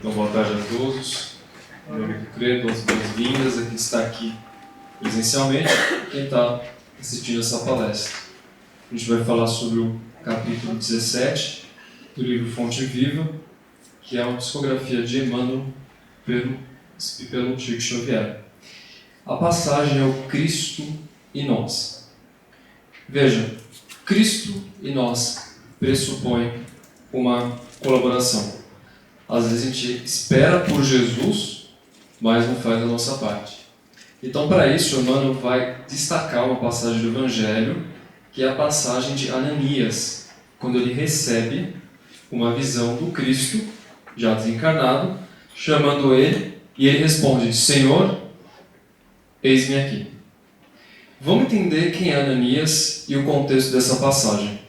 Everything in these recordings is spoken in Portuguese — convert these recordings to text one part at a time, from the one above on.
Então, boa tarde a todos. Meu amigo Credo, as boas-vindas a quem está aqui presencialmente e quem está assistindo essa palestra. A gente vai falar sobre o capítulo 17 do livro Fonte Viva, que é uma psicografia de Emmanuel pelo Chico Xavier. A passagem é o Cristo e nós. Veja, Cristo e nós pressupõe uma colaboração. Às vezes a gente espera por Jesus, mas não faz a nossa parte. Então, para isso, o Emmanuel vai destacar uma passagem do Evangelho, que é a passagem de Ananias, quando ele recebe uma visão do Cristo, já desencarnado, chamando ele, e ele responde: Senhor, eis-me aqui. Vamos entender quem é Ananias e o contexto dessa passagem.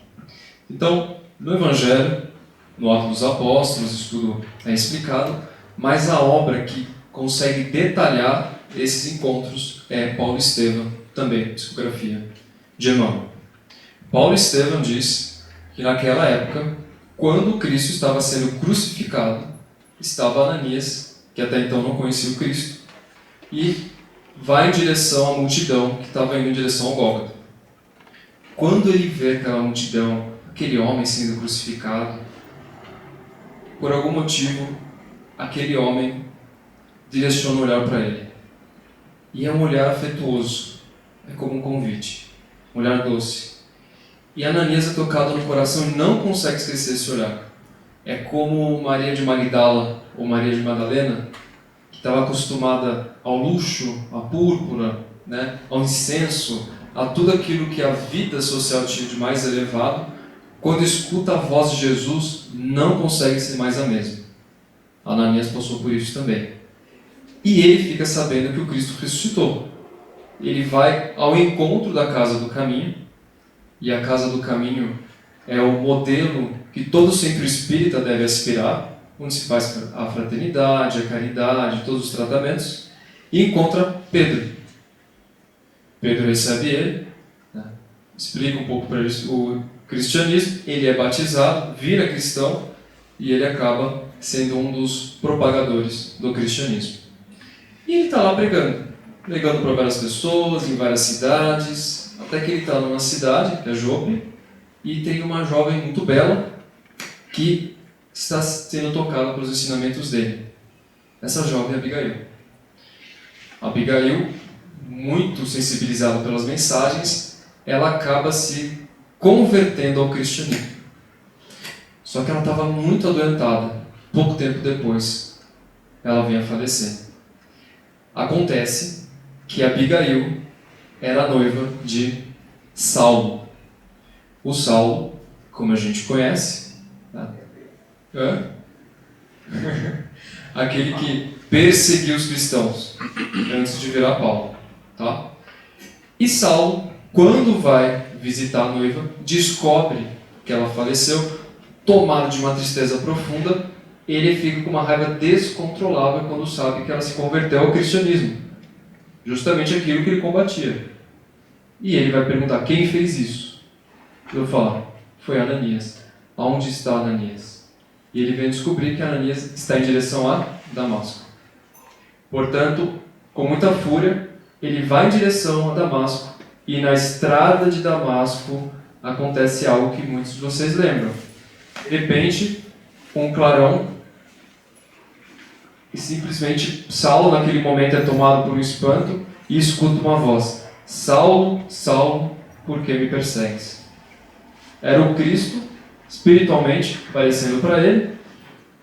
Então, no Evangelho, no Atos dos Apóstolos, isso tudo é explicado, mas a obra que consegue detalhar esses encontros é Paulo Estevam, também psicografia de Emmanuel. Paulo Estevam diz que naquela época, quando Cristo estava sendo crucificado, estava Ananias, que até então não conhecia o Cristo, e vai em direção à multidão que estava indo em direção ao Gólgota. Quando ele vê aquela multidão, aquele homem sendo crucificado, por algum motivo, aquele homem direciona o olhar para ele. E é um olhar afetuoso, é como um convite, um olhar doce. E Ananias é tocado no coração e não consegue esquecer esse olhar. É como Maria de Magdala ou Maria de Madalena, que estava acostumada ao luxo, à púrpura, né, ao incenso, a tudo aquilo que a vida social tinha de mais elevado. Quando escuta a voz de Jesus, não consegue ser mais a mesma. Ananias passou por isso também. E ele fica sabendo que o Cristo ressuscitou. Ele vai ao encontro da Casa do Caminho, e a Casa do Caminho é o modelo que todo centro espírita deve aspirar, onde se faz a fraternidade, a caridade, todos os tratamentos, e encontra Pedro. Pedro recebe ele, né, explica um pouco para ele o cristianismo, ele é batizado, vira cristão, e ele acaba sendo um dos propagadores do cristianismo. E ele está lá pregando para várias pessoas, em várias cidades, até que ele está numa cidade, que é Jope, e tem uma jovem muito bela que está sendo tocada pelos ensinamentos dele. Essa jovem é Abigail. Abigail, muito sensibilizada pelas mensagens, ela acaba se convertendo ao cristianismo. Só que ela estava muito adoentada. Pouco tempo depois, ela vem a falecer. Acontece que Abigail era noiva de Saulo. O Saulo, como a gente conhece, tá? Aquele que perseguiu os cristãos antes de virar Paulo. Tá? E Saulo, quando vai visitar a noiva, descobre que ela faleceu, tomado de uma tristeza profunda, ele fica com uma raiva descontrolável quando sabe que ela se converteu ao cristianismo. Justamente aquilo que ele combatia. E ele vai perguntar: quem fez isso? Eu falo: foi Ananias. Aonde está Ananias? E ele vem descobrir que Ananias está em direção a Damasco. Portanto, com muita fúria, ele vai em direção a Damasco. E na estrada de Damasco acontece algo que muitos de vocês lembram. De repente, um clarão, e simplesmente Saulo naquele momento é tomado por um espanto e escuta uma voz: Saulo, Saulo, por que me persegues? Era o Cristo, espiritualmente, aparecendo para ele,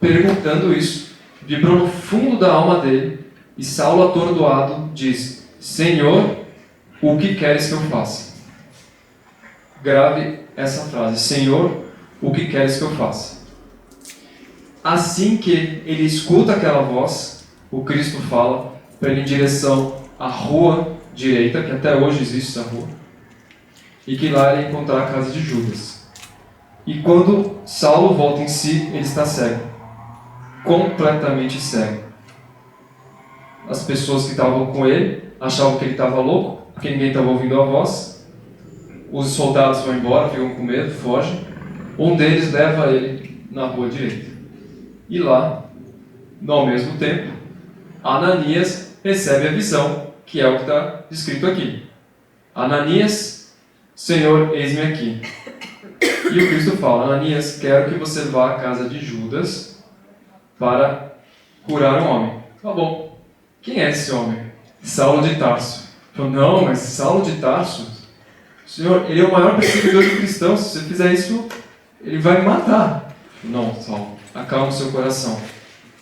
perguntando isso. Vibrou no fundo da alma dele, e Saulo, atordoado, diz: Senhor, o que queres que eu faça? Grave essa frase: Senhor, o que queres que eu faça? Assim que ele escuta aquela voz, o Cristo fala para ele em direção à rua direita, que até hoje existe essa rua, e que lá ele encontrar a casa de Judas. E quando Saulo volta em si, ele está cego, completamente cego. As pessoas que estavam com ele achavam que ele estava louco, porque ninguém estava ouvindo a voz. Os soldados vão embora, ficam com medo, fogem. Um deles leva ele na rua direita. E lá ao mesmo tempo, Ananias recebe a visão, que é o que está descrito aqui. Ananias, Senhor, eis-me aqui. E o Cristo fala, Ananias, quero que você vá à casa de Judas para curar um homem. Tá bom. Quem é esse homem? Saulo de Tarso. Falou, não, mas Saulo de Tarso? Senhor, ele é o maior perseguidor de cristãos. Se você fizer isso, ele vai me matar. Não, Saulo, acalma o seu coração.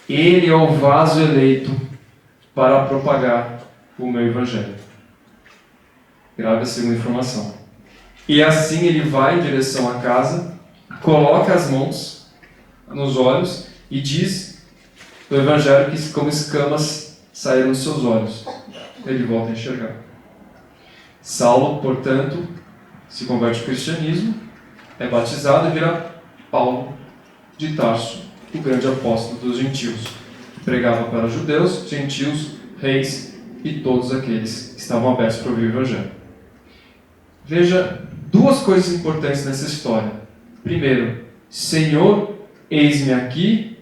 Ele é o vaso eleito para propagar o meu evangelho. Grave a segunda informação. E assim ele vai em direção à casa, coloca as mãos nos olhos e diz do evangelho que como escamas saíram dos seus olhos. Ele volta a enxergar. Saulo, portanto, se converte ao cristianismo, é batizado e vira Paulo de Tarso, o grande apóstolo dos gentios. Pregava para judeus, gentios, reis e todos aqueles que estavam abertos para ouvir o evangelho. Veja duas coisas importantes nessa história. Primeiro, Senhor, eis-me aqui,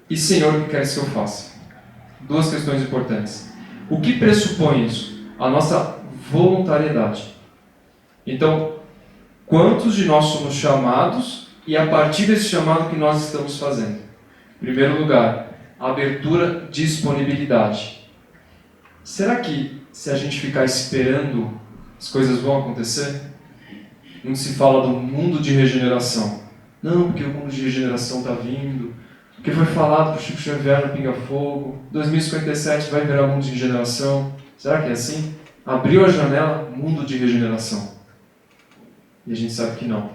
e Senhor, o que queres que eu faça? Duas questões importantes. O que pressupõe isso? A nossa voluntariedade. Então, quantos de nós somos chamados e a partir desse chamado que nós estamos fazendo? Em primeiro lugar, abertura, disponibilidade. Será que se a gente ficar esperando, as coisas vão acontecer? Não se fala do mundo de regeneração. Não, porque o mundo de regeneração está vindo. Porque foi falado para o Chico Xavier no Pinga Fogo. 2057 vai virar mundo de regeneração. Será que é assim? Abriu a janela, mundo de regeneração. E a gente sabe que não.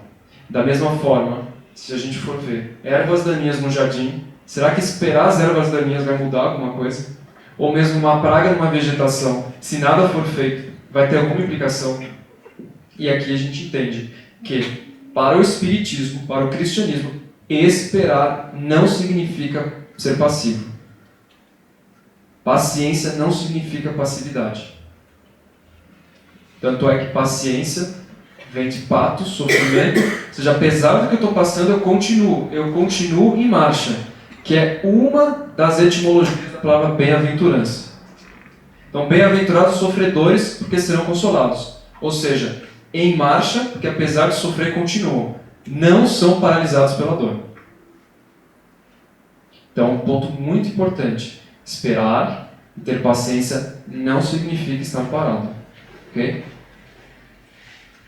Da mesma forma, se a gente for ver ervas daninhas no jardim, será que esperar as ervas daninhas vai mudar alguma coisa? Ou mesmo uma praga numa vegetação, se nada for feito, vai ter alguma implicação? E aqui a gente entende que para o espiritismo, para o cristianismo, esperar não significa ser passivo. Paciência não significa passividade. Tanto é que paciência vem de pato, sofrimento, ou seja, apesar do que eu estou passando, eu continuo em marcha, que é uma das etimologias da palavra bem-aventurança. Então, bem-aventurados os sofredores, porque serão consolados. Ou seja, em marcha, porque apesar de sofrer, continuam. Não são paralisados pela dor. Então, um ponto muito importante. Esperar e ter paciência não significa estar parado. Ok?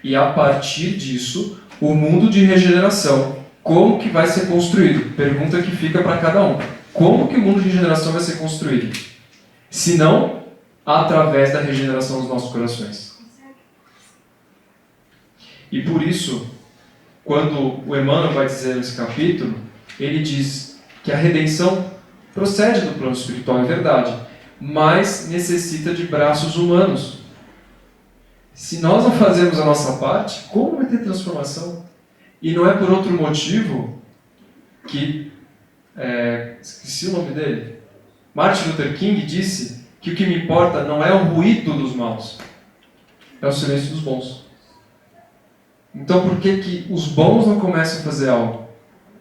E a partir disso, o mundo de regeneração, como que vai ser construído? Pergunta que fica para cada um. Como que o mundo de regeneração vai ser construído? Se não, através da regeneração dos nossos corações. E por isso, quando o Emmanuel vai dizer nesse capítulo, ele diz que a redenção procede do plano espiritual, é verdade, mas necessita de braços humanos. Se nós não fazemos a nossa parte, como vai ter transformação? E não é por outro motivo que... esqueci o nome dele. Martin Luther King disse que o que me importa não é o ruído dos maus, é o silêncio dos bons. Então por que os bons não começam a fazer algo?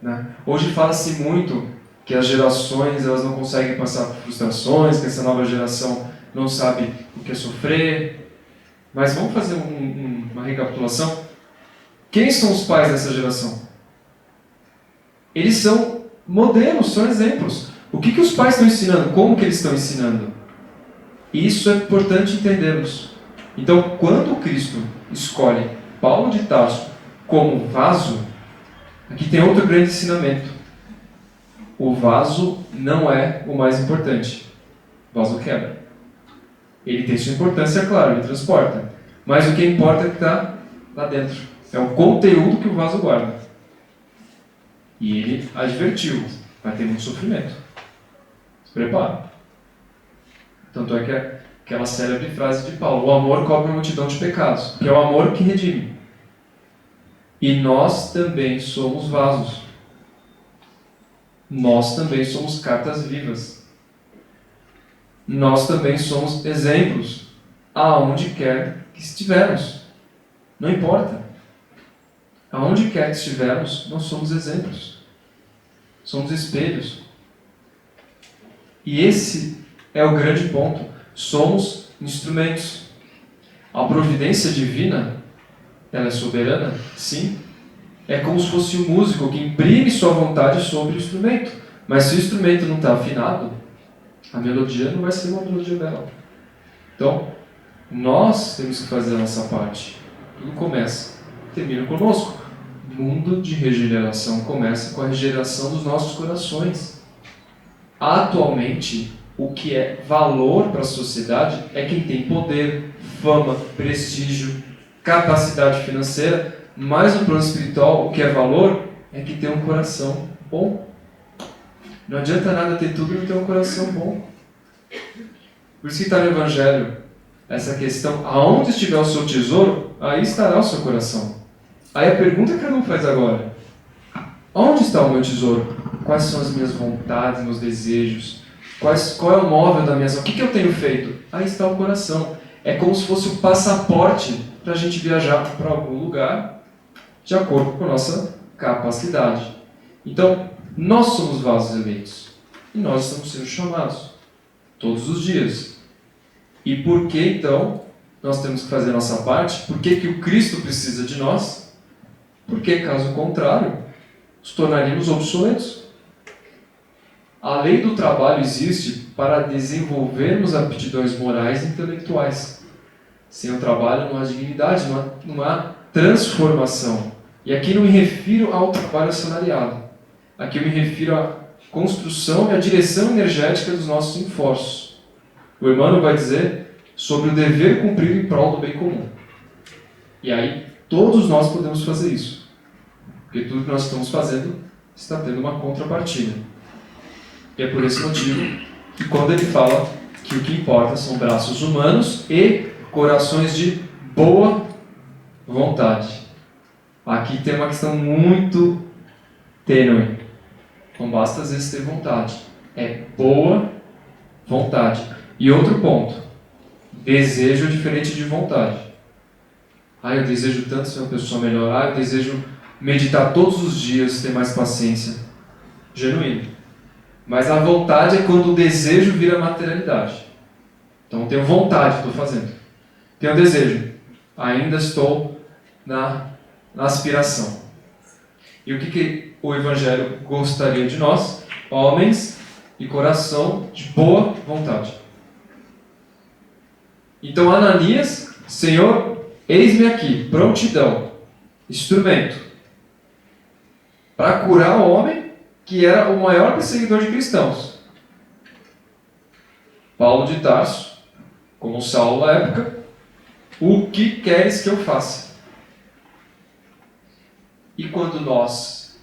Né? Hoje fala-se muito que as gerações elas não conseguem passar por frustrações, que essa nova geração não sabe o que é sofrer. Mas vamos fazer uma recapitulação. Quem são os pais dessa geração? Eles são modelos, são exemplos. O que os pais estão ensinando? Como que eles estão ensinando? Isso é importante entendermos. Então, quando Cristo escolhe Paulo de Tarso como vaso, aqui tem outro grande ensinamento. O vaso não é o mais importante. O vaso quebra. Ele tem sua importância, é claro, ele transporta. Mas o que importa é o que está lá dentro. É o conteúdo que o vaso guarda. E ele advertiu, vai ter muito sofrimento. Se prepara. Tanto é que aquela célebre frase de Paulo, o amor cobre a multidão de pecados, que é o amor que redime. E nós também somos vasos. Nós também somos cartas vivas. Nós também somos exemplos, aonde quer que estivermos. Não importa. Aonde quer que estivermos, nós somos exemplos. Somos espelhos. E esse é o grande ponto. Somos instrumentos. A providência divina, ela é soberana? Sim. É como se fosse um músico que imprime sua vontade sobre o instrumento. Mas se o instrumento não está afinado, a melodia não vai ser uma melodia bela. Então, nós temos que fazer a nossa parte. Tudo começa, termina conosco. O mundo de regeneração começa com a regeneração dos nossos corações. Atualmente, o que é valor para a sociedade é quem tem poder, fama, prestígio, capacidade financeira, mas no plano espiritual, o que é valor é que tem um coração bom. Não adianta nada ter tudo e não ter um coração bom. Por isso que está no Evangelho essa questão, aonde estiver o seu tesouro, aí estará o seu coração. Aí a pergunta que cada um faz agora: onde está o meu tesouro? Quais são as minhas vontades, meus desejos? Qual é o móvel da minha ação? O que eu tenho feito? Aí está o coração. É como se fosse o passaporte para a gente viajar para algum lugar de acordo com a nossa capacidade. Então, nós somos vasos eleitos. E nós estamos sendo chamados todos os dias. E por que, então, nós temos que fazer a nossa parte? Por que o Cristo precisa de nós? Porque, caso contrário, nos tornaríamos obsoletos. A lei do trabalho existe para desenvolvermos aptidões morais e intelectuais. Sem o trabalho não há dignidade, não há transformação. E aqui não me refiro ao trabalho assalariado. Aqui eu me refiro à construção e à direção energética dos nossos esforços. O Emmanuel vai dizer sobre o dever cumprido em prol do bem comum. E aí, todos nós podemos fazer isso. Porque tudo que nós estamos fazendo está tendo uma contrapartida. E é por esse motivo que quando ele fala que o que importa são braços humanos e corações de boa vontade. Aqui tem uma questão muito tênue. Não basta às vezes ter vontade. É boa vontade. E outro ponto. Desejo diferente de vontade. Eu desejo tanto ser uma pessoa melhor. Eu desejo meditar todos os dias, ter mais paciência. Genuíno. Mas a vontade é quando o desejo vira materialidade. Então eu tenho vontade, estou fazendo. Tenho desejo. Ainda estou na aspiração. E o que o Evangelho gostaria de nós? Homens e coração de boa vontade. Então Ananias, Senhor, eis-me aqui, prontidão, instrumento, para curar o homem que era o maior perseguidor de cristãos. Paulo de Tarso, como Saulo na época, o que queres que eu faça? E quando nós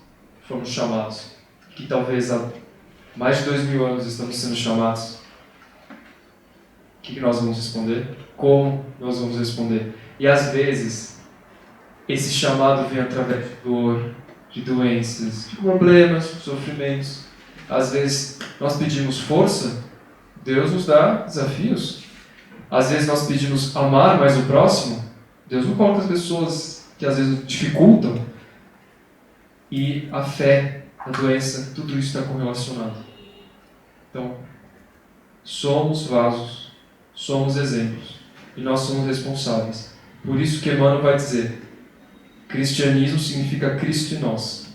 fomos chamados, que talvez há mais de 2000 anos estamos sendo chamados, o que nós vamos responder? Como nós vamos responder? E às vezes, esse chamado vem através de dor, de doenças, de problemas, de sofrimentos. Às vezes nós pedimos força, Deus nos dá desafios. Às vezes nós pedimos amar mais o próximo, Deus não coloca as pessoas que às vezes dificultam. E a fé, a doença, tudo isso está correlacionado. Então, somos vasos, somos exemplos, e nós somos responsáveis. Por isso que Emmanuel vai dizer, cristianismo significa Cristo em nós.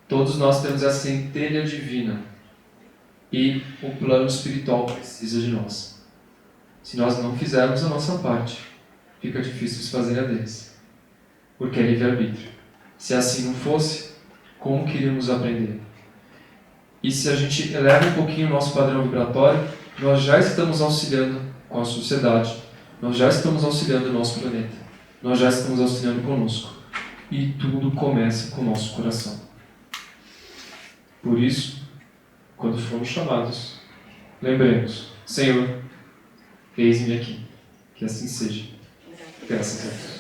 Todos nós temos essa centelha divina, e o plano espiritual precisa de nós. Se nós não fizermos a nossa parte, fica difícil desfazer a deles. Porque é livre-arbítrio. Se assim não fosse, como queríamos aprender? E se a gente eleva um pouquinho o nosso padrão vibratório, nós já estamos auxiliando com a sociedade, nós já estamos auxiliando o nosso planeta, nós já estamos auxiliando conosco. E tudo começa com o nosso coração. Por isso, quando formos chamados, lembremos, Senhor, eis-me aqui. Que assim seja. Graças a Deus.